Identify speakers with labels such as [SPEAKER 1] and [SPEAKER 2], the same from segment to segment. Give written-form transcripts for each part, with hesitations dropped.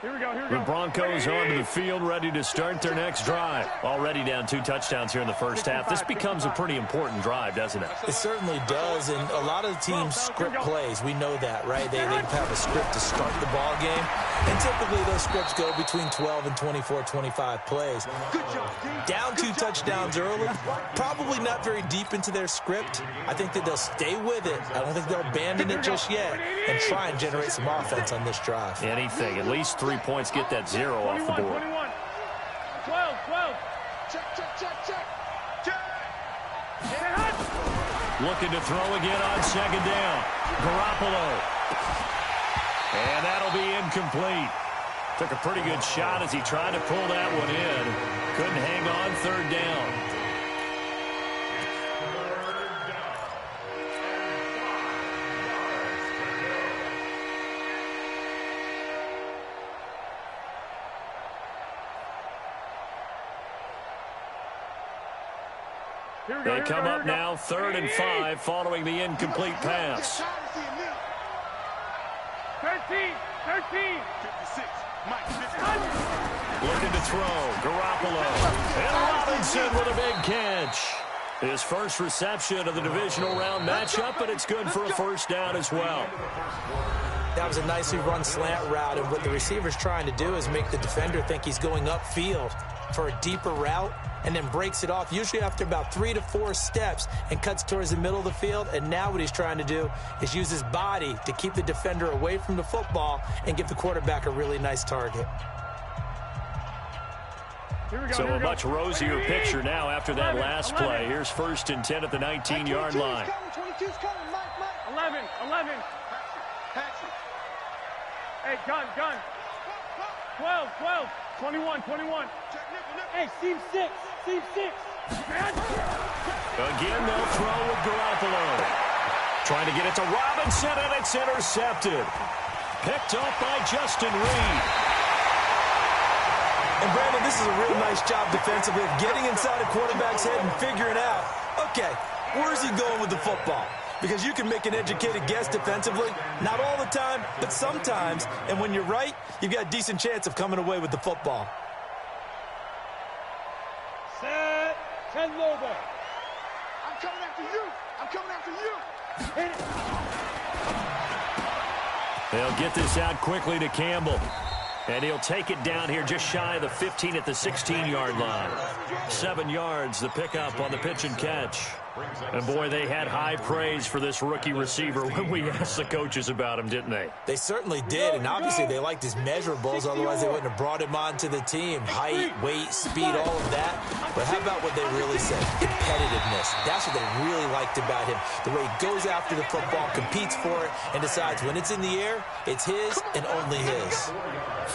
[SPEAKER 1] The Broncos onto the field, ready to start their next drive. Already down 2 touchdowns here in the first half. This becomes a pretty important drive, doesn't it?
[SPEAKER 2] It certainly does, and a lot of the teams script plays. We know that, right? They have a script to start the ball game, and typically those scripts go between 12 and 24, 25 plays. Down 2 touchdowns early, probably not very deep into their script. I think that they'll stay with it. I don't think they'll abandon it just yet and try and generate some offense on this drive.
[SPEAKER 1] Anything, at least 3 points, get that 0 off the board.
[SPEAKER 3] 12. Check.
[SPEAKER 1] Looking to throw again on second down. Garoppolo. And that'll be incomplete. Took a pretty good shot as he tried to pull that one in. Couldn't hang on third down. They come up now, 3rd and 5, following the incomplete pass.
[SPEAKER 3] 13.
[SPEAKER 1] Looking to throw, Garoppolo. And Robinson with a big catch. His first reception of the divisional round matchup, and it's good for a first down as well.
[SPEAKER 2] That was a nicely run slant route, and what the receiver's trying to do is make the defender think he's going upfield for a deeper route, and then breaks it off, usually after about 3 to 4 steps, and cuts towards the middle of the field. And now what he's trying to do is use his body to keep the defender away from the football and give the quarterback a really nice target.
[SPEAKER 1] So a much rosier picture now after that last play. Here's 1st and 10 at the 19-yard line.
[SPEAKER 3] 11. Hey, gun. 12. 21. Hey, seam 6.
[SPEAKER 1] Again, they'll throw with Garoppolo. Trying to get it to Robinson, and it's intercepted. Picked up by Justin Reed.
[SPEAKER 2] And, Brandon, this is a real nice job defensively of getting inside a quarterback's head and figuring out, okay, where's he going with the football? Because you can make an educated guess defensively, not all the time, but sometimes. And when you're right, you've got a decent chance of coming away with the football.
[SPEAKER 3] Set. 10 Lobo. I'm coming after you. Hit it.
[SPEAKER 1] They'll get this out quickly to Campbell. And he'll take it down here just shy of the 15 at the 16-yard line. 7 yards, the pickup on the pitch and catch. And, boy, they had high praise for this rookie receiver when we asked the coaches about him, didn't they?
[SPEAKER 2] They certainly did, and obviously they liked his measurables. Otherwise, they wouldn't have brought him onto the team. Height, weight, speed, all of that. But how about what they really said? Competitiveness. That's what they really liked about him. The way he goes after the football, competes for it, and decides when it's in the air, it's his and only his.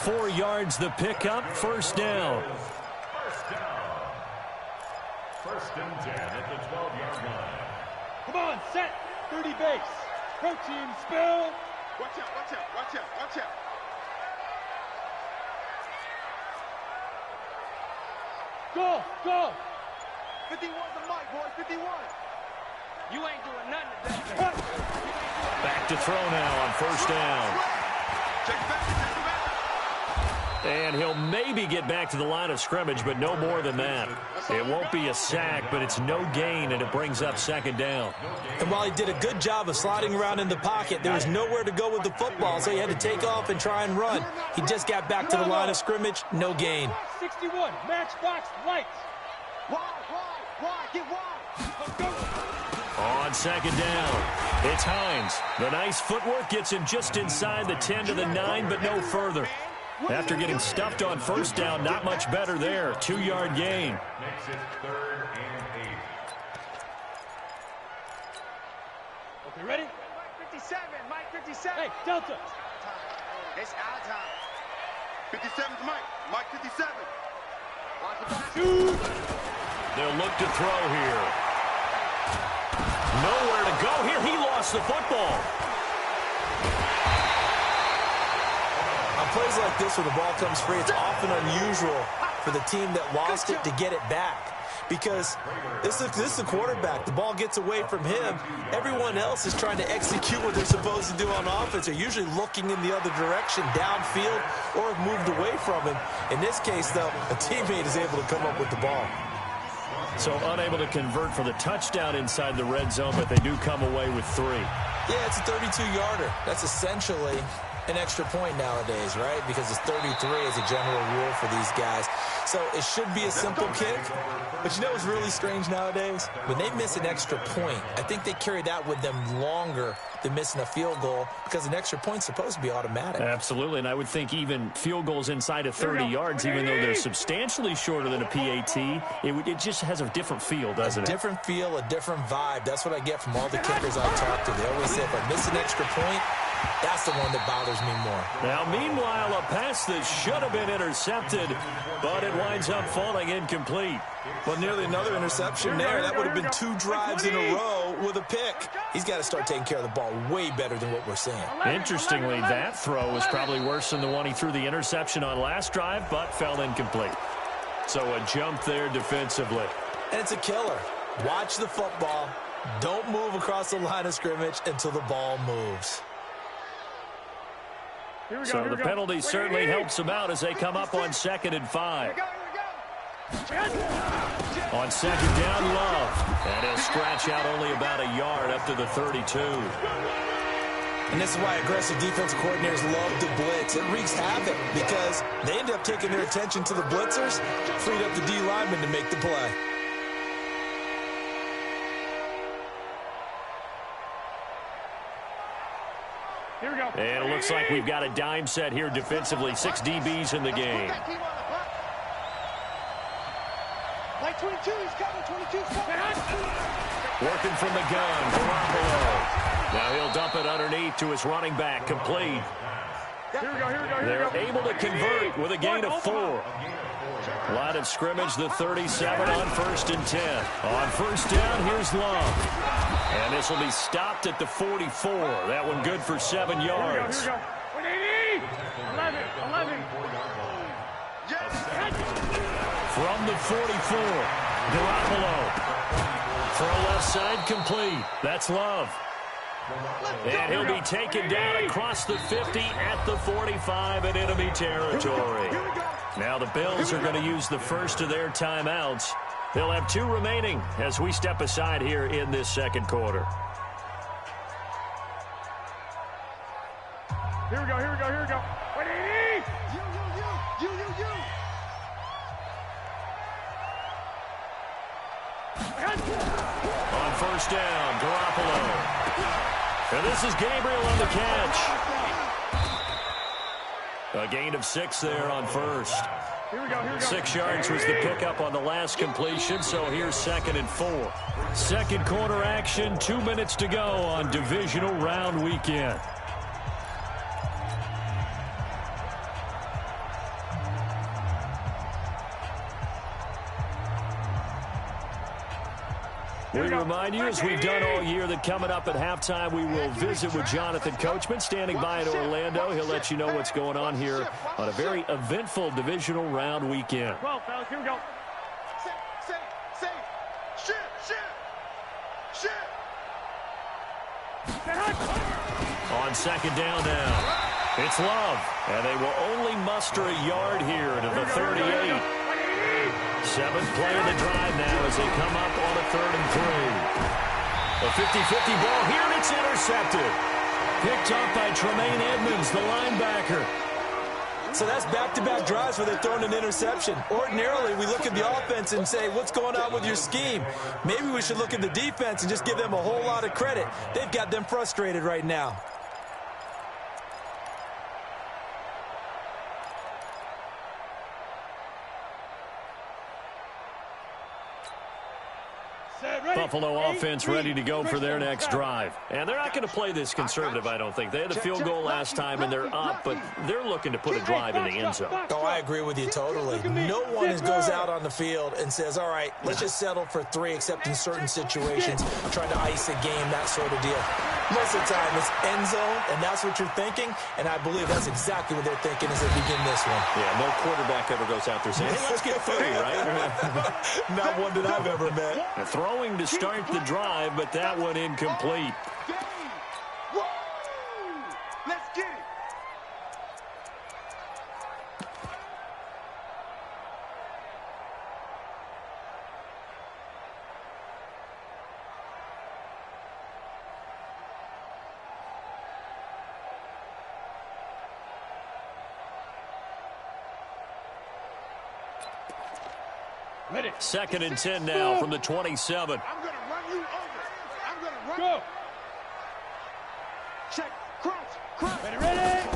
[SPEAKER 1] 4 yards the pickup, first down.
[SPEAKER 4] First and 10 at the 12-yard line.
[SPEAKER 3] Come on, set. 30 base. Protein spill.
[SPEAKER 5] Watch out.
[SPEAKER 3] Go.
[SPEAKER 5] 51's the mic, boys. 51.
[SPEAKER 3] You ain't doing nothing today.
[SPEAKER 1] Back to throw now on first down.
[SPEAKER 5] Check it back.
[SPEAKER 1] And he'll maybe get back to the line of scrimmage, but no more than that. It won't be a sack, but it's no gain, and it brings up second down.
[SPEAKER 2] And while he did a good job of sliding around in the pocket, there was nowhere to go with the football, so he had to take off and try and run. He just got back to the line of scrimmage, no gain.
[SPEAKER 3] 61, matchbox lights.
[SPEAKER 5] Wide, get wide.
[SPEAKER 3] Let's go.
[SPEAKER 1] On second down, it's Hines. The nice footwork gets him just inside the 10 to the 9, but no further. After getting stuffed on first down, not much better there. 2-yard gain.
[SPEAKER 4] Makes it 3rd and 8.
[SPEAKER 3] Okay, ready?
[SPEAKER 5] Mike 57.
[SPEAKER 3] Hey, Delta.
[SPEAKER 5] It's our time. 57's Mike 57. Watch the back.
[SPEAKER 1] They'll look to throw here. Nowhere to go here. He lost the football.
[SPEAKER 2] On plays like this where the ball comes free, it's often unusual for the team that lost it to get it back. because this is the quarterback. The ball gets away from him. Everyone else is trying to execute what they're supposed to do on offense. They're usually looking in the other direction, downfield, or have moved away from him. In this case, though, a teammate is able to come up with the ball.
[SPEAKER 1] So unable to convert for the touchdown inside the red zone, but they do come away with 3.
[SPEAKER 2] Yeah, it's a 32-yarder. That's essentially an extra point nowadays, right? Because it's 33 as a general rule for these guys. So it should be a simple kick. But you know what's really strange nowadays? When they miss an extra point, I think they carry that with them longer than missing a field goal because an extra point's supposed to be automatic.
[SPEAKER 1] Absolutely, and I would think even field goals inside of 30 yards, even though they're substantially shorter than a PAT, it just has a different feel, doesn't it?
[SPEAKER 2] A different feel, a different vibe. That's what I get from all the kickers I talk to. They always say if I miss an extra point, that's the one that bothers me more.
[SPEAKER 1] Now, meanwhile, a pass that should have been intercepted, but it winds up falling incomplete.
[SPEAKER 2] Well, nearly another interception there. That would have been 2 drives in a row with a pick. He's got to start taking care of the ball way better than what we're seeing.
[SPEAKER 1] Interestingly, that throw was probably worse than the one he threw the interception on last drive, but fell incomplete. So a jump there defensively.
[SPEAKER 2] And it's a killer. Watch the football. Don't move across the line of scrimmage until the ball moves.
[SPEAKER 1] So the penalty certainly helps them out as they come up on 2nd and 5. On 2nd down, Love. And he'll scratch out only about a yard up to the 32.
[SPEAKER 2] And this is why aggressive defensive coordinators love to blitz. It wreaks havoc because they end up taking their attention to the blitzers, freed up the D lineman to make the play.
[SPEAKER 3] Here we go.
[SPEAKER 1] And it looks like we've got a dime set here defensively. 6 DBs in the game.
[SPEAKER 5] Like 22, he's coming. 22's coming.
[SPEAKER 1] Working from the gun, Garoppolo. Now he'll dump it underneath to his running back, complete.
[SPEAKER 3] Here we go.
[SPEAKER 1] They're able to convert with a gain of 4. Line of scrimmage, the 37 on 1st and 10. On 1st down, here's Love. And this will be stopped at the 44. That one good for 7 yards.
[SPEAKER 3] Here we go. 11.
[SPEAKER 1] From the 44, Garoppolo. For a left side, complete. That's Love. And he'll be taken down across the 50 at the 45 in enemy territory. Now the Bills are going to use the first of their timeouts. They'll have 2 remaining as we step aside here in this 2nd quarter.
[SPEAKER 3] Here we go. 180. You.
[SPEAKER 1] On 1st down, Garoppolo. And this is Gabriel on the catch. A gain of 6 there on 1st.
[SPEAKER 3] Here we go.
[SPEAKER 1] 6 yards was the pickup on the last completion, so here's 2nd and 4. 2nd quarter action, 2 minutes to go on divisional round weekend. We remind you, as we've done all year, that coming up at halftime, we will visit with Jonathan Coachman, standing by in Orlando. He'll let you know what's going on here on a very eventful divisional round weekend.
[SPEAKER 3] 12, fellas. Here we go.
[SPEAKER 5] Safe. Shit.
[SPEAKER 1] On 2nd down now, it's Love. And they will only muster a yard here to the 38. 7th play of the drive now as they come up on a 3rd and 3. A 50-50 ball here, and it's intercepted. Picked up by Tremaine Edmonds, the linebacker.
[SPEAKER 2] So that's back-to-back drives where they're throwing an interception. Ordinarily, we look at the offense and say, what's going on with your scheme? Maybe we should look at the defense and just give them a whole lot of credit. They've got them frustrated right now.
[SPEAKER 1] Buffalo offense ready to go for their next drive. And they're not going to play this conservative, I don't think. They had the field goal last time, and they're up, but they're looking to put a drive in the end zone.
[SPEAKER 2] Oh, I agree with you totally. No one goes out on the field and says, all right, let's just settle for 3, except in certain situations, trying to ice a game, that sort of deal. Most of the time, it's end zone, and that's what you're thinking. And I believe that's exactly what they're thinking as they begin this one.
[SPEAKER 1] Yeah, no quarterback ever goes out there saying, hey, let's get 30, right?
[SPEAKER 2] Not one that I've ever met.
[SPEAKER 1] Throwing to start the drive, but that one incomplete.
[SPEAKER 5] Let's get it.
[SPEAKER 1] Second and 10 now from the 27.
[SPEAKER 5] I'm going to run you over. I'm going to run.
[SPEAKER 3] Go.
[SPEAKER 5] Check. Crouch.
[SPEAKER 3] Ready.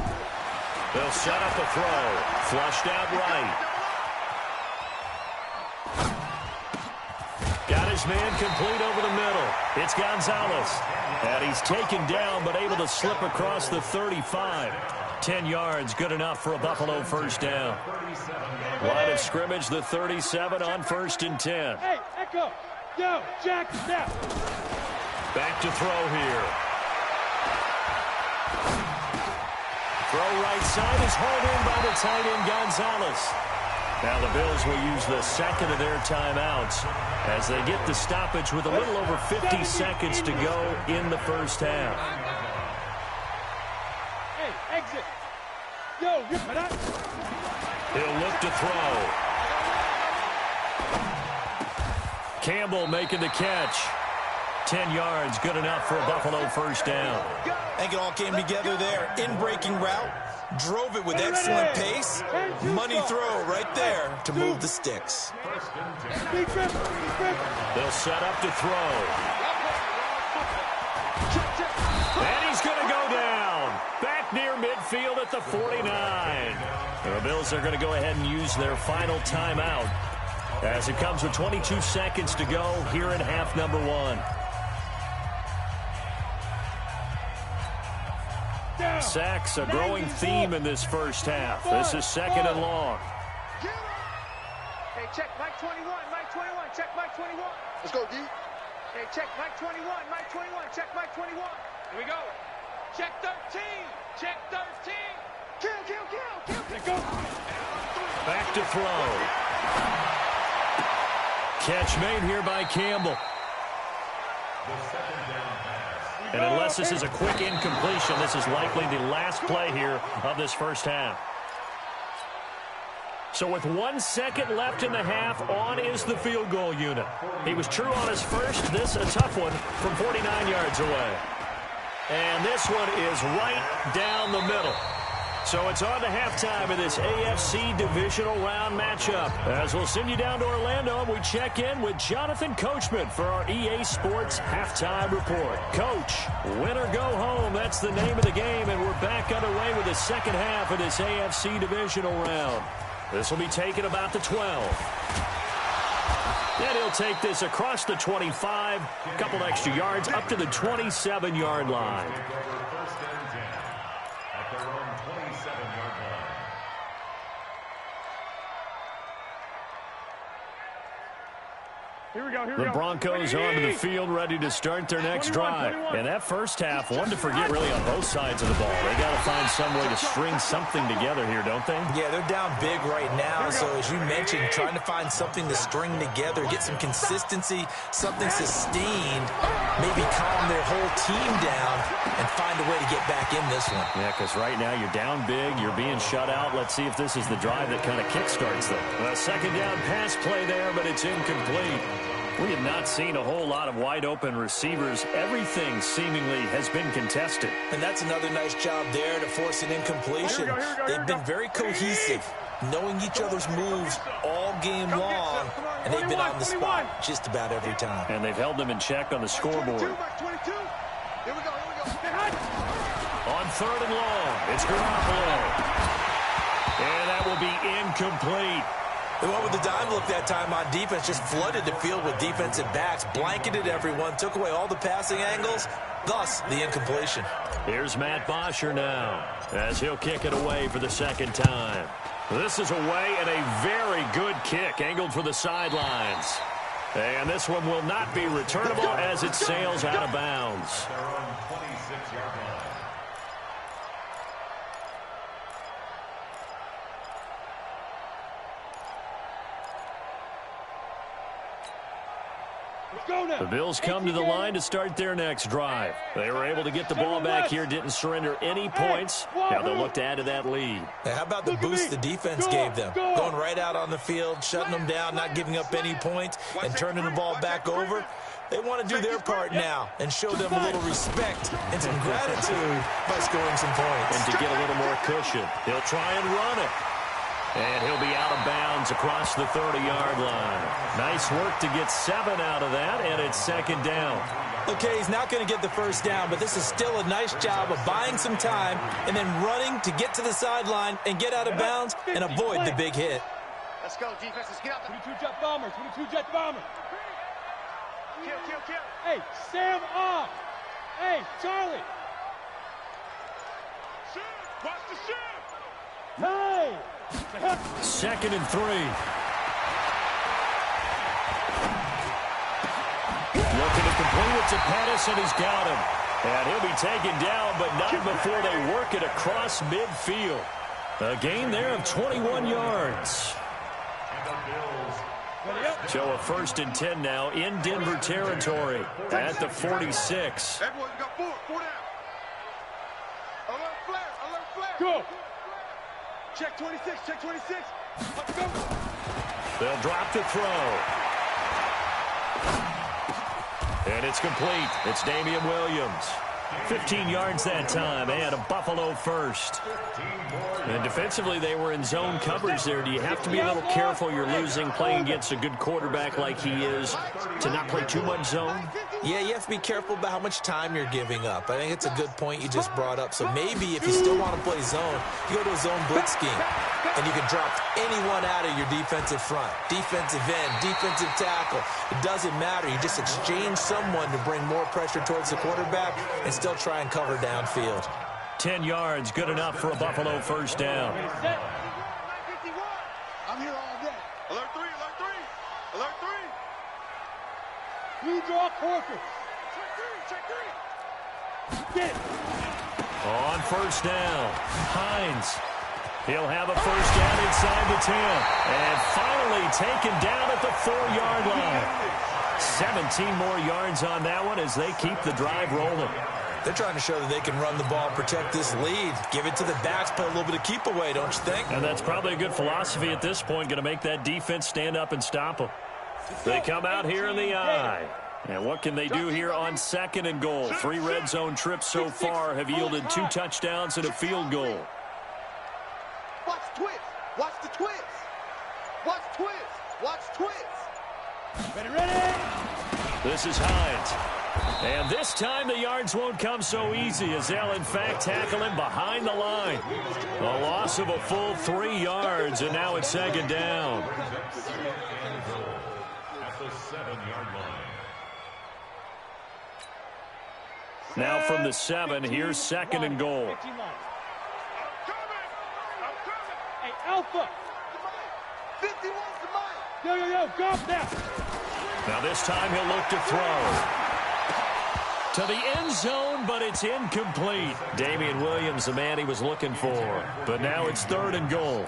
[SPEAKER 1] They'll set up a throw. Flushed out right. Got his man complete over the middle. It's Gonzalez. And he's taken down but able to slip across the 35. 10 yards, good enough for a Buffalo first down. Line of scrimmage, the 37 on 1st and 10.
[SPEAKER 3] Hey, Echo. Yo, Jack, step.
[SPEAKER 1] Back to throw here. Throw right side is hauled in by the tight end Gonzalez. Now the Bills will use the second of their timeouts as they get the stoppage with a little over 50 seconds to go in the first half.
[SPEAKER 3] Hey, exit. Yo, you for that?
[SPEAKER 1] He'll look to throw. Campbell making the catch. 10 yards, good enough for a Buffalo first down.
[SPEAKER 2] I think it all came together there. In-breaking route, drove it with excellent pace. Money throw right there to move the sticks.
[SPEAKER 1] They'll set up to throw. And he's going to go down. Back near midfield at the 49. The Bills are going to go ahead and use their final timeout as it comes with 22 seconds to go here in half number 1. Sacks, a growing theme in this first half. This is 2nd and long.
[SPEAKER 5] Hey, check Mike 21, Mike 21, check Mike 21. Let's go, D. Hey, check Mike 21, Mike 21, check Mike 21. Here we go. Check 13, check 13. Kill.
[SPEAKER 3] Let go.
[SPEAKER 1] Back to throw. Catch made here by Campbell. And unless this is a quick incompletion, this is likely the last play here of this first half. So with 1 second left in the half, on is the field goal unit. He was true on his first. This a tough one from 49 yards away. And this one is right down the middle. So it's on to halftime of this AFC divisional round matchup. As we'll send you down to Orlando, we check in with Jonathan Coachman for our EA Sports Halftime Report. Coach, win or go home, that's the name of the game, and we're back underway with the second half of this AFC divisional round. This will be taken about the 12. And he'll take this across the 25, a couple extra yards, up to the 27-yard line.
[SPEAKER 3] Here we go.
[SPEAKER 1] The Broncos onto the field, ready to start their next drive. And that first half, one to forget really on both sides of the ball. They got to find some way to string something together here, don't they?
[SPEAKER 2] Yeah, they're down big right now. So as you mentioned, trying to find something to string together, get some consistency, something sustained, maybe calm their whole team down and find a way to get back in this one.
[SPEAKER 1] Yeah, because right now you're down big, you're being shut out. Let's see if this is the drive that kind of kickstarts them. Well, second down pass play there, but it's incomplete. We have not seen a whole lot of wide-open receivers. Everything seemingly has been contested.
[SPEAKER 2] And that's another nice job there to force an incompletion. They've been very cohesive, knowing each other's moves all game long, and they've been on the spot just about every time.
[SPEAKER 1] And they've held them in check on the scoreboard.
[SPEAKER 5] 22. Here we go.
[SPEAKER 1] On 3rd and long, it's Garoppolo. And that will be incomplete.
[SPEAKER 2] They went with the dime look that time on defense, just flooded the field with defensive backs, blanketed everyone, took away all the passing angles, thus the incompletion.
[SPEAKER 1] Here's Matt Bosher now as he'll kick it away for the second time. This is away and a very good kick, angled for the sidelines. And this one will not be returnable as it sails out of bounds.
[SPEAKER 4] Their own 26-yard line.
[SPEAKER 1] The Bills come to the line to start their next drive. They were able to get the ball back here, didn't surrender any points. Now they'll look to add to that lead.
[SPEAKER 2] Hey, how about the boost the defense gave them? Going right out on the field, shutting them down, not giving up any points, and turning the ball back over. They want to do their part now and show them a little respect and some gratitude by scoring some points.
[SPEAKER 1] And to get a little more cushion, he'll try and run it. And he'll be out of bounds across the 30-yard line. Nice work to get 7 out of that, and it's second down.
[SPEAKER 2] Okay, he's not going to get the first down, but this is still a nice job of buying some time and then running to get to the sideline and get out of bounds and avoid the big hit.
[SPEAKER 5] Let's go, defense. Let's get out.
[SPEAKER 3] 22 jet bombers. 22 jet bombers.
[SPEAKER 5] Kill, kill, kill.
[SPEAKER 3] Hey, Sam off. Hey, Charlie.
[SPEAKER 5] Shoot. Watch the shoot.
[SPEAKER 3] Hey.
[SPEAKER 1] Second and 3. Looking to complete it to Pettis, and he's got him. And he'll be taken down, but not before they work it across midfield. A gain there of 21 yards. So a 1st and 10 now in Denver territory at the 46.
[SPEAKER 5] Everyone got 4 down. Alert flare, alert flare.
[SPEAKER 3] Go.
[SPEAKER 5] Check 26, check 26. Let's go.
[SPEAKER 1] They'll drop the throw. And it's complete. It's Damian Williams. 15 yards that time, and a Buffalo first. And defensively, they were in zone coverage there. Do you have to be a little careful you're losing playing against a good quarterback like he is to not play too much zone?
[SPEAKER 2] Yeah, you have to be careful about how much time you're giving up. I think it's a good point you just brought up. So maybe if you still want to play zone, you go to a zone blitz scheme, and you can drop anyone out of your defensive front, defensive end, defensive tackle. It doesn't matter. You just exchange someone to bring more pressure towards the quarterback and still try and cover downfield.
[SPEAKER 1] 10 yards, good enough for a Buffalo first down.
[SPEAKER 5] I'm here all day. Alert 3, alert 3. Alert 3.
[SPEAKER 3] Blue draw quarters.
[SPEAKER 5] Check 3, check 3.
[SPEAKER 3] Get it.
[SPEAKER 1] On first down, Hines. He'll have a first down inside the 10. And finally taken down at the 4-yard line. 17 more yards on that one as they keep the drive rolling.
[SPEAKER 2] They're trying to show that they can run the ball, protect this lead. Give it to the backs, play a little bit of keep away, don't you think?
[SPEAKER 1] And that's probably a good philosophy at this point, going to make that defense stand up and stop them. They come out here in the eye. And what can they do here on 2nd and goal? 3 red zone trips so far have yielded 2 touchdowns and a field goal.
[SPEAKER 5] Watch twist. Watch the twist. Watch twist. Watch twist.
[SPEAKER 3] Ready.
[SPEAKER 1] This is Hines. And this time the yards won't come so easy as they'll in fact tackle him behind the line. A loss of a full 3 yards, and now it's 2nd down.
[SPEAKER 4] At the 7-yard line.
[SPEAKER 1] Now from the 7, here's 2nd and goal.
[SPEAKER 5] I'm coming.
[SPEAKER 3] Hey, Alpha.
[SPEAKER 5] 51's the mic.
[SPEAKER 3] Yo, go up now.
[SPEAKER 1] Now this time he'll look to throw. To the end zone, but it's incomplete. Damian Williams, the man he was looking for. But now it's 3rd and goal.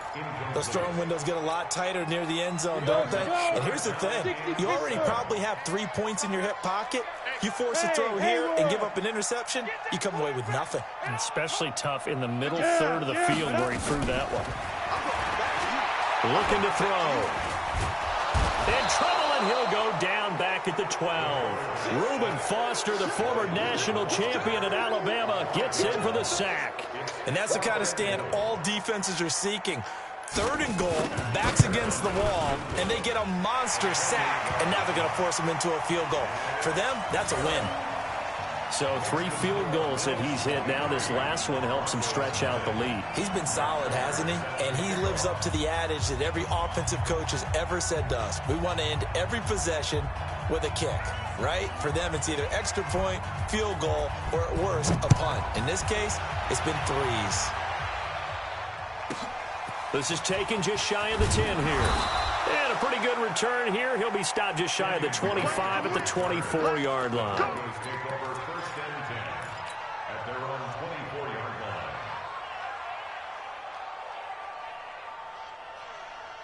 [SPEAKER 2] Those throwing windows get a lot tighter near the end zone, don't they? And here's the thing. You already probably have 3 points in your hip pocket. You force a throw here and give up an interception, you come away with nothing.
[SPEAKER 1] And especially tough in the middle third of the field where he threw that one. Looking to throw. In trouble, and he'll go down back at the 12. Reuben Foster, the former national champion at Alabama, gets in for the sack.
[SPEAKER 2] And that's the kind of stand all defenses are seeking. 3rd and goal, backs against the wall, and they get a monster sack. And now they're going to force them into a field goal. For them, that's a win.
[SPEAKER 1] So 3 field goals that he's hit. Now this last one helps him stretch out the lead.
[SPEAKER 2] He's been solid, hasn't he? And he lives up to the adage that every offensive coach has ever said to us. We want to end every possession with a kick, right? For them, it's either extra point, field goal, or at worst, a punt. In this case, it's been 3s.
[SPEAKER 1] This is taken just shy of the 10 here. And a pretty good return here. He'll be stopped just shy of the 25 at the 24-yard line.
[SPEAKER 4] Take over 1st and 10 at their own 24-yard line.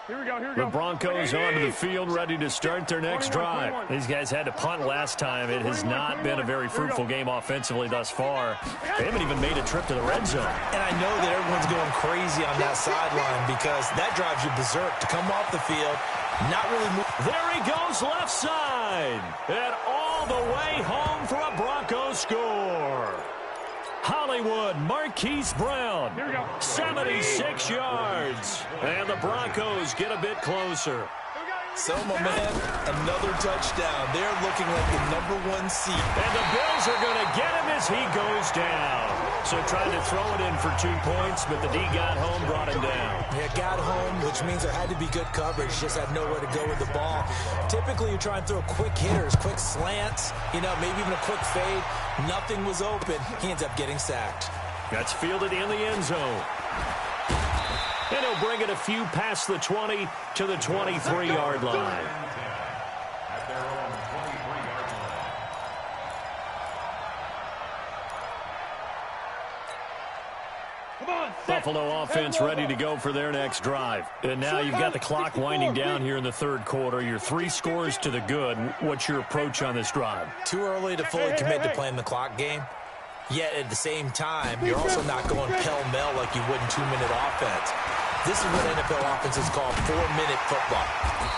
[SPEAKER 3] Here we go, here we
[SPEAKER 1] The
[SPEAKER 3] go.
[SPEAKER 1] Broncos onto the field, ready to start their next drive. These guys had to punt last time. It has not been a very fruitful game offensively thus far. They haven't even made a trip to the red zone.
[SPEAKER 2] And I know that everyone's going crazy on that sideline because that drives you berserk to come off the field, not really move.
[SPEAKER 1] There he goes left side. And all the way home for a Broncos score. Hollywood, Marquise Brown, 76 yards. And the Broncos get a bit closer.
[SPEAKER 2] So, my man, another touchdown. They're looking like the #1 seed.
[SPEAKER 1] And the Bills are going to get him as he goes down. So trying to throw it in for 2 points, but the D got home, brought him down.
[SPEAKER 2] Yeah, got home, which means there had to be good coverage. Just had nowhere to go with the ball. Typically, you try and throw quick hitters, quick slants, maybe even a quick fade. Nothing was open. He ends up getting sacked.
[SPEAKER 1] That's fielded in the end zone. And he'll bring it a few past the 20 to the 23-yard line.
[SPEAKER 4] At their own 23-yard line.
[SPEAKER 3] Come on,
[SPEAKER 1] Buffalo offense ready to go for their next drive. And now you've got the clock winding down here in the third quarter. You're 3 scores to the good. What's your approach on this drive?
[SPEAKER 2] Too early to fully commit to playing the clock game. Yet at the same time, you're also not going pell-mell like you would in 2-minute offense. This is what NFL offenses call 4-minute football.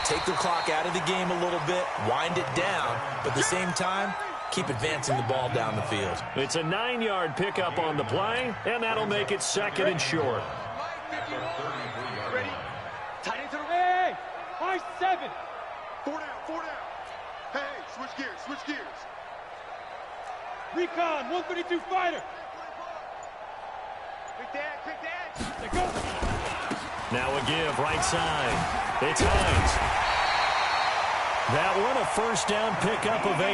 [SPEAKER 2] Take the clock out of the game a little bit, wind it down, but at the same time, keep advancing the ball down the field.
[SPEAKER 1] It's a 9-yard pickup on the play, and that'll make it 2nd and short.
[SPEAKER 5] Ready? Tight into the
[SPEAKER 3] Hey, high 7.
[SPEAKER 5] 4 down, 4 down. Hey, switch gears, switch gears.
[SPEAKER 3] Recon, 132 fighter.
[SPEAKER 5] Quick dad, quick dad.
[SPEAKER 3] They go.
[SPEAKER 1] Now a give, right side. It's Hines. That one a first down pickup of 8.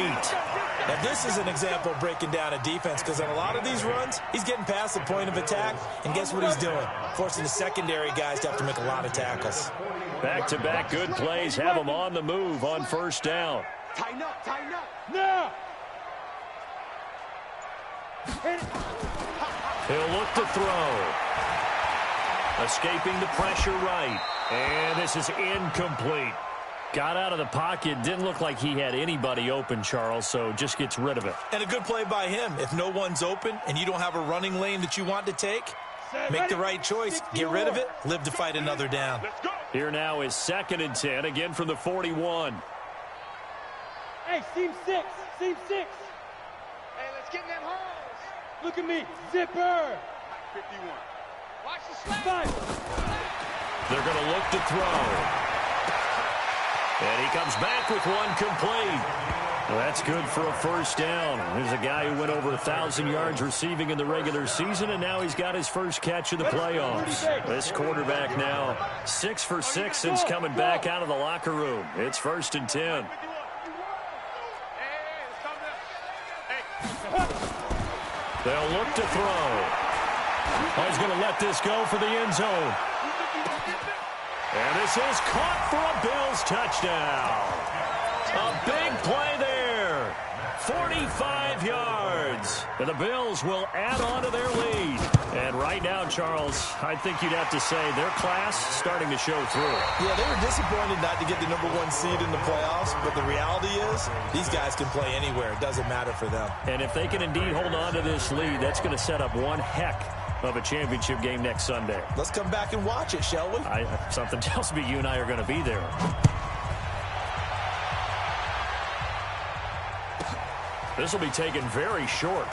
[SPEAKER 2] Now, this is an example of breaking down a defense because on a lot of these runs, he's getting past the point of attack, and guess what he's doing? Forcing the secondary guys to have to make a lot of tackles.
[SPEAKER 1] Back-to-back good plays have them on the move on first down.
[SPEAKER 5] Tighten up, tighten up.
[SPEAKER 3] Now.
[SPEAKER 1] He'll look to throw. Escaping the pressure right. And this is incomplete. Got out of the pocket. Didn't look like he had anybody open, Charles, so just gets rid of it.
[SPEAKER 2] And a good play by him. If no one's open and you don't have a running lane that you want to take, make the right choice. Get rid of it. Live to fight another down.
[SPEAKER 1] Here now is 2nd and 10, again from the 41.
[SPEAKER 3] Hey, seam 6. Seam 6.
[SPEAKER 5] Hey, let's get in them holes.
[SPEAKER 3] Look at me. Zipper.
[SPEAKER 5] 51. Watch the slap.
[SPEAKER 3] 5.
[SPEAKER 1] They're going to look to throw. And he comes back with one complete. Well, that's good for a first down. There's a guy who went over 1,000 yards receiving in the regular season, and now he's got his first catch of the playoffs. This quarterback now 6 for 6 since coming back out of the locker room. It's 1st and 10. They'll look to throw. Oh, he's going to let this go for the end zone. And this is caught for a Bills touchdown. A big play there. 45 yards. And the Bills will add on to their lead. And right now, Charles, I think you'd have to say their class starting to show through.
[SPEAKER 2] Yeah, they were disappointed not to get the #1 seed in the playoffs, but the reality is these guys can play anywhere. It doesn't matter for them.
[SPEAKER 1] And if they can indeed hold on to this lead, that's going to set up one heck of a championship game next Sunday.
[SPEAKER 2] Let's come back and watch it, shall we?
[SPEAKER 1] Something tells me you and I are going to be there. This will be taken very short.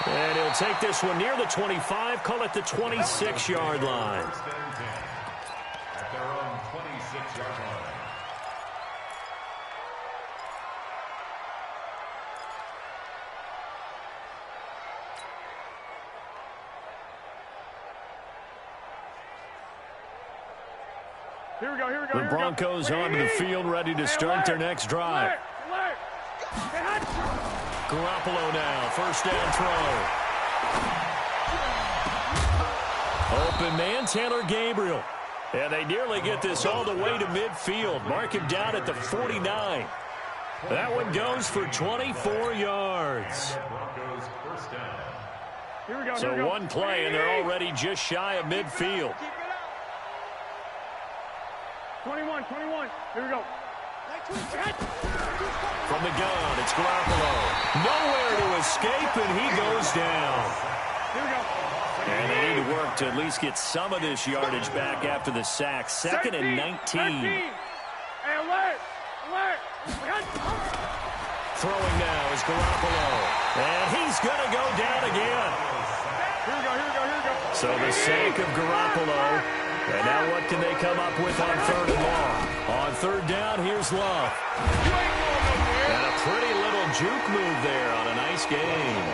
[SPEAKER 1] And he'll take this one near the 25, call it the 26-yard line.
[SPEAKER 4] At their own 26-yard line.
[SPEAKER 3] Here we go, here we go.
[SPEAKER 1] The Broncos onto the field, ready to start their next drive. Garoppolo now, first down throw. Open man, Taylor Gabriel. And they nearly get this all the way to midfield. Mark him down at the 49. That one goes for 24 yards.
[SPEAKER 3] Here we go.
[SPEAKER 1] So one play, and they're already just shy of midfield.
[SPEAKER 3] 21. Here we go.
[SPEAKER 1] From the gun, it's Garoppolo. Nowhere to escape, and he goes down.
[SPEAKER 3] Here we go.
[SPEAKER 1] And they need to work to at least get some of this yardage back after the sack. 2nd and 19.
[SPEAKER 3] Hey, alert!
[SPEAKER 1] Throwing now is Garoppolo. And he's going to go down again.
[SPEAKER 3] Here we go.
[SPEAKER 1] So the sack of Garoppolo. And now what can they come up with on 3rd and long? On 3rd down, here's Love. And a pretty little juke move there on a nice game.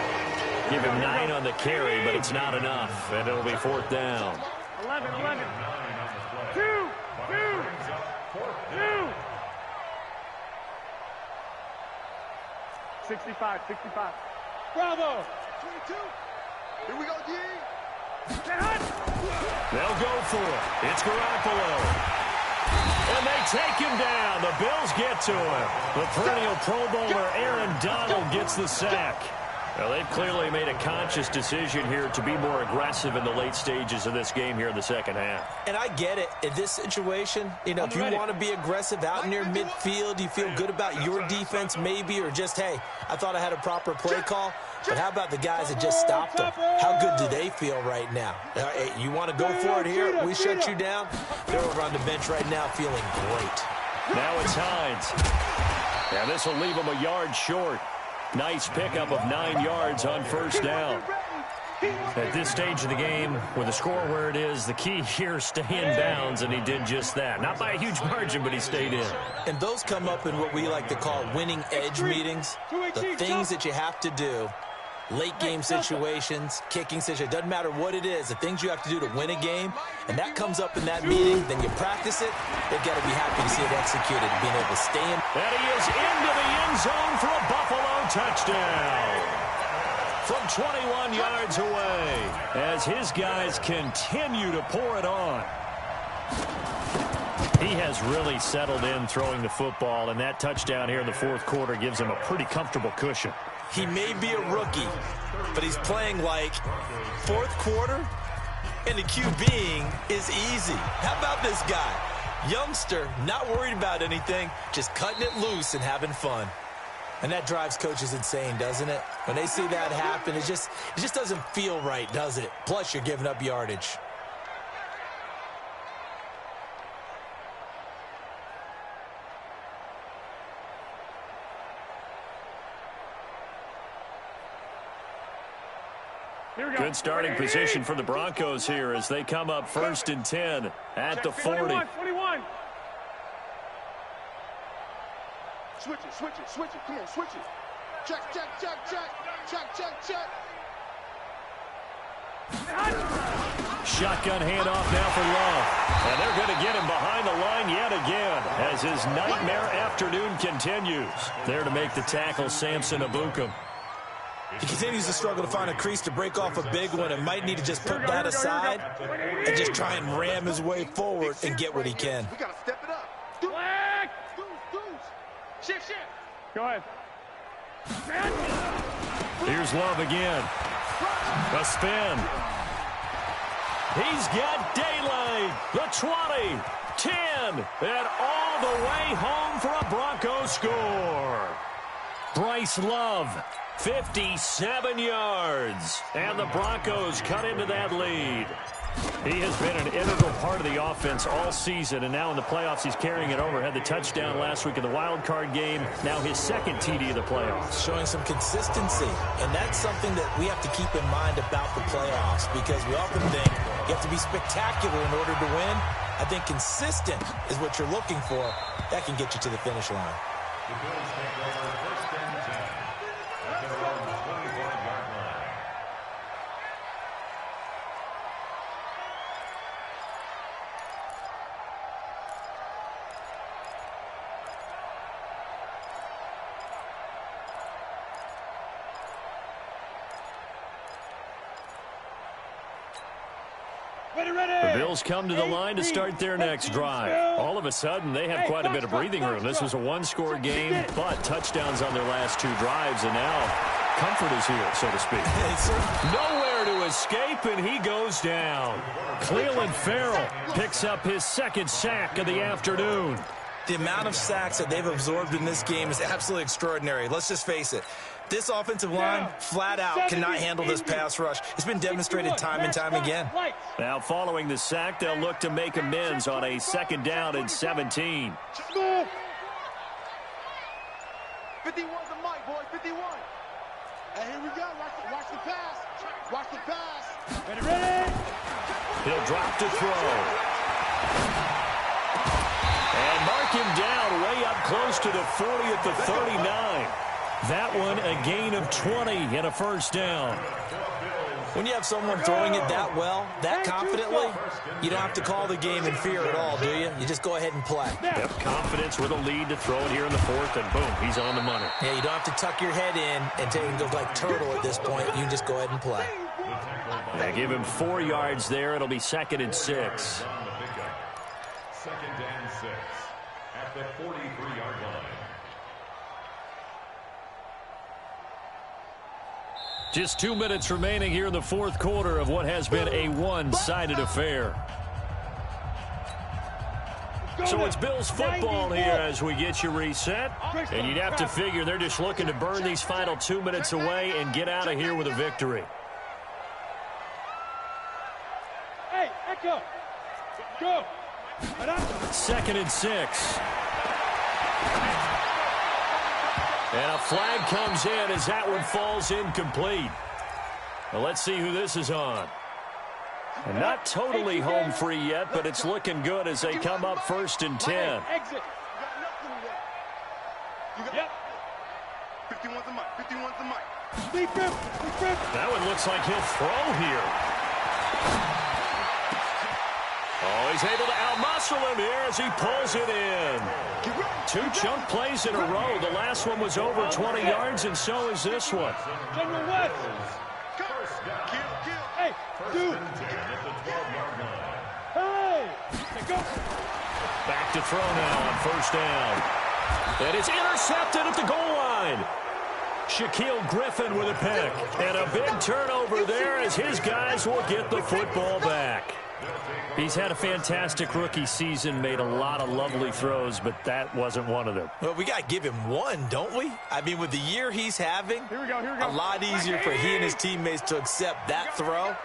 [SPEAKER 1] Give him 9 on the carry, but it's not enough. And it'll be 4th down.
[SPEAKER 3] 11. 2. 65. Bravo. 22.
[SPEAKER 5] Here we go, D.
[SPEAKER 1] They'll go for it. It's Garoppolo. And they take him down. The Bills get to him. The perennial Pro Bowler Aaron Donald gets the sack. Well, they've clearly made a conscious decision here to be more aggressive in the late stages of this game here in the second half.
[SPEAKER 2] And I get it. In this situation, you know, if you want to be aggressive out near midfield, you feel good about your defense maybe, or just, hey, I thought I had a proper play call. But how about the guys that just stopped them? How good do they feel right now? Hey, you want to go for it here? We shut you down. They're over on the bench right now feeling great.
[SPEAKER 1] Now it's Hines. And this will leave them a yard short. Nice pickup of 9 yards on 1st down. At this stage of the game, with the score where it is, the key here is stay in bounds, and he did just that. Not by a huge margin, but he stayed in.
[SPEAKER 2] And those come up in what we like to call winning edge meetings. The things that you have to do, late game situations, kicking situations, doesn't matter what it is, the things you have to do to win a game, and that comes up in that meeting, then you practice it, they've got to be happy to see it executed, being able to stay in.
[SPEAKER 1] And he is into the end zone for a Buffalo touchdown. From 21 yards away, as his guys continue to pour it on. He has really settled in throwing the football, and that touchdown here in the 4th quarter gives him a pretty comfortable cushion.
[SPEAKER 2] He may be a rookie, but he's playing like 4th quarter, and the QBing is easy. How about this guy? Youngster, not worried about anything, just cutting it loose and having fun. And that drives coaches insane, doesn't it? When they see that happen, it just doesn't feel right, does it? Plus, you're giving up yardage.
[SPEAKER 1] Good starting position for the Broncos here as they come up 1st and 10 at the 40.
[SPEAKER 3] 21.
[SPEAKER 5] Switch it. Come on, switch it. Check.
[SPEAKER 1] Shotgun handoff now for Love. And they're going to get him behind the line yet again as his nightmare afternoon continues. There to make the tackle, Samson Abukum.
[SPEAKER 2] He continues to struggle to find a crease to break off a big one and might need to just put that aside and just try and ram his way forward and get what he can.
[SPEAKER 5] We got to step it up. Shift.
[SPEAKER 3] Go ahead.
[SPEAKER 1] Here's Love again. A spin. He's got daylight. The 20, 10, and all the way home for a Broncos score. Bryce Love, 57 yards. And the Broncos cut into that lead. He has been an integral part of the offense all season, and now in the playoffs he's carrying it over. Had the touchdown last week in the wild card game. Now his 2nd TD of the playoffs.
[SPEAKER 2] Showing some consistency, and that's something that we have to keep in mind about the playoffs, because we often think you have to be spectacular in order to win. I think consistent is what you're looking for. That can get you to the finish line.
[SPEAKER 4] The Bills take over 1st and 10 at their own 24-yard line.
[SPEAKER 1] The Bills come to the line to start their next drive. All of a sudden, they have quite a bit of breathing room. This was a one-score game, but touchdowns on their last 2 drives, and now comfort is here, so to speak. Nowhere to escape, and he goes down. Cleveland Farrell picks up his 2nd sack of the afternoon.
[SPEAKER 2] The amount of sacks that they've absorbed in this game is absolutely extraordinary. Let's just face it. This offensive line, flat out, cannot handle this pass rush. It's been demonstrated time and time again.
[SPEAKER 1] Now, following the sack, they'll look to make amends on a 2nd down and 17.
[SPEAKER 5] 51's the mic, boy. 51. And here we go. Watch the pass. Watch the pass.
[SPEAKER 3] Ready?
[SPEAKER 1] He'll drop to throw. And mark him down way up close to the 40 at the 39. That one a gain of 20 and a 1st down.
[SPEAKER 2] When you have someone throwing it that well, that confidently, you don't have to call the game in fear at all, do you? You just go ahead and play.
[SPEAKER 1] Yep, confidence with a lead to throw it here in the 4th, and boom, he's on the money.
[SPEAKER 2] Yeah, you don't have to tuck your head in and take and go like turtle at this point. You can just go ahead and play.
[SPEAKER 1] They give him 4 yards there. It'll be 2nd and 6.
[SPEAKER 4] 2nd and 6 at the 43-yard line.
[SPEAKER 1] Just 2 minutes remaining here in the 4th quarter of what has been a one-sided affair. So it's Bills football here as we get you reset. And you'd have to figure they're just looking to burn these final 2 minutes away and get out of here with a victory.
[SPEAKER 3] Hey, Echo. Go.
[SPEAKER 1] 2nd and 6. And a flag comes in as that one falls incomplete. Well, let's see who this is on. And not totally home free yet, but it's looking good as they come up 1st and 10.
[SPEAKER 3] Exit. Yep.
[SPEAKER 5] 51's the mic. 51's the mic.
[SPEAKER 3] Deep grip.
[SPEAKER 1] That one looks like he'll throw here. Oh, he's able to outmuscle him here as he pulls it in. 2 chunk plays in a row. The last one was over 20 yards, and so is this one.
[SPEAKER 3] General West. Hey, dude. Hey. Go.
[SPEAKER 1] Back to throw now on 1st down. And it's intercepted at the goal line. Shaquille Griffin with a pick. And a big turnover there as his guys will get the football back. He's had a fantastic rookie season, made a lot of lovely throws, but that wasn't one of them.
[SPEAKER 2] Well, we got to give him one, don't we? I mean, with the year he's having, a lot easier for he and his teammates to accept that throw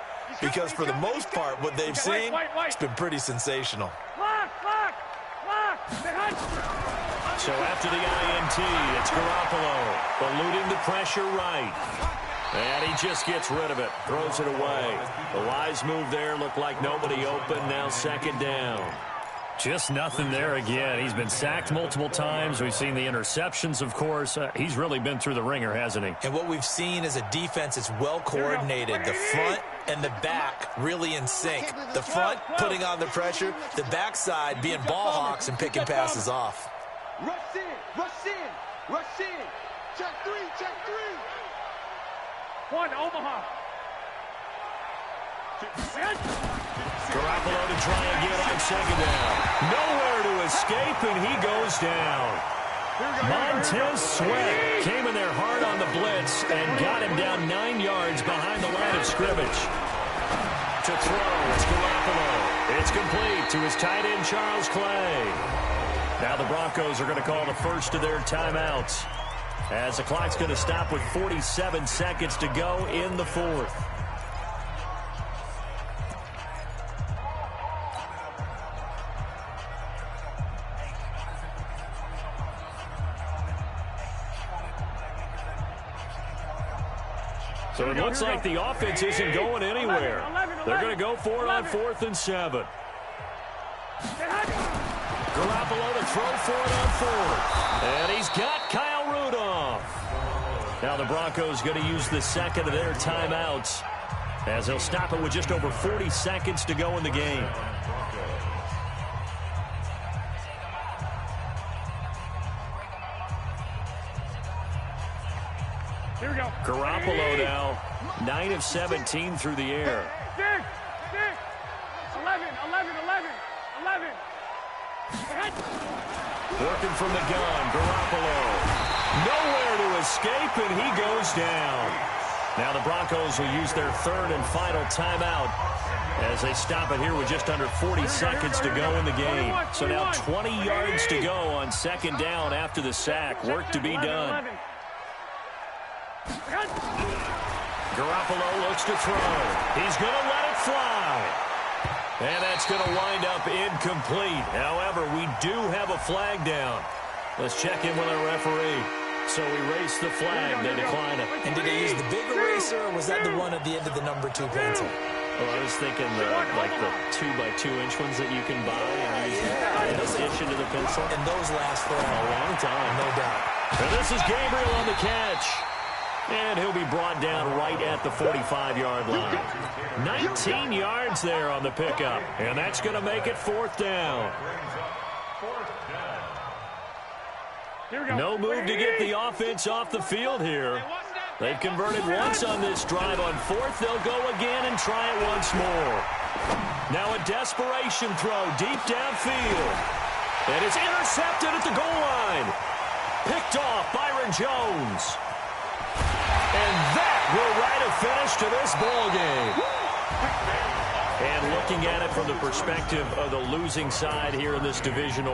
[SPEAKER 2] because for the most part, what they've seen, it's been pretty sensational.
[SPEAKER 1] So after the INT, it's Garoppolo, eluding the pressure right. And he just gets rid of it, throws it away. The wise move there, looked like nobody open, now 2nd down. Just nothing there again. He's been sacked multiple times. We've seen the interceptions, of course. He's really been through the ringer, hasn't he?
[SPEAKER 2] And what we've seen is a defense that's well coordinated. The front and the back really in sync. The front putting on the pressure, the backside being ball hawks and picking passes off.
[SPEAKER 5] Rush in, rush in, rush in. Check 3, check 3.
[SPEAKER 3] 1, Omaha.
[SPEAKER 1] Garoppolo to try again on 2nd down. Nowhere to escape, and he goes down. Montez Sweat came in there hard on the blitz and got him down 9 yards behind the line of scrimmage. To throw, it's Garoppolo. It's complete to his tight end, Charles Clay. Now the Broncos are going to call the first of their timeouts, as the clock's going to stop with 47 seconds to go in the 4th. So it looks like the offense isn't going anywhere. They're going to go for it on 4th and 7. Garoppolo to throw for it on 4th. And he's got Kyle Rudolph. Now the Broncos going to use the 2nd of their timeouts, as they'll stop it with just over 40 seconds to go in the game.
[SPEAKER 3] Here we go.
[SPEAKER 1] Garoppolo now, 9 of 17 through the air. Working from the gun, Garoppolo. Nowhere to escape, and he goes down. Now the Broncos will use their third and final timeout as they stop it here with just under 40 seconds to go in the game. So now 20 yards to go on second down after the sack. Work to be done. Garoppolo looks to throw. He's going to let it fly. And that's going to wind up incomplete. However, we do have a flag down. Let's check in with our referee. So erase the flag. They decline it.
[SPEAKER 2] And did they use the big eraser, or was that the one at the end of the number 2 pencil?
[SPEAKER 1] Well, I was thinking like the 2x2-inch ones that you can buy and use the addition to the pencil.
[SPEAKER 2] And those last for a long time, no doubt.
[SPEAKER 1] And this is Gabriel on the catch. And he'll be brought down right at the 45-yard line. 19 yards there on the pickup. And that's going to make it fourth down. No move to get the offense off the field here. They've converted once on this drive. On fourth, they'll go again and try it once more. Now a desperation throw deep downfield. And it's intercepted at the goal line. Picked off Byron Jones. And that will write a finish to this ball game. And looking at it from the perspective of the losing side here in this divisional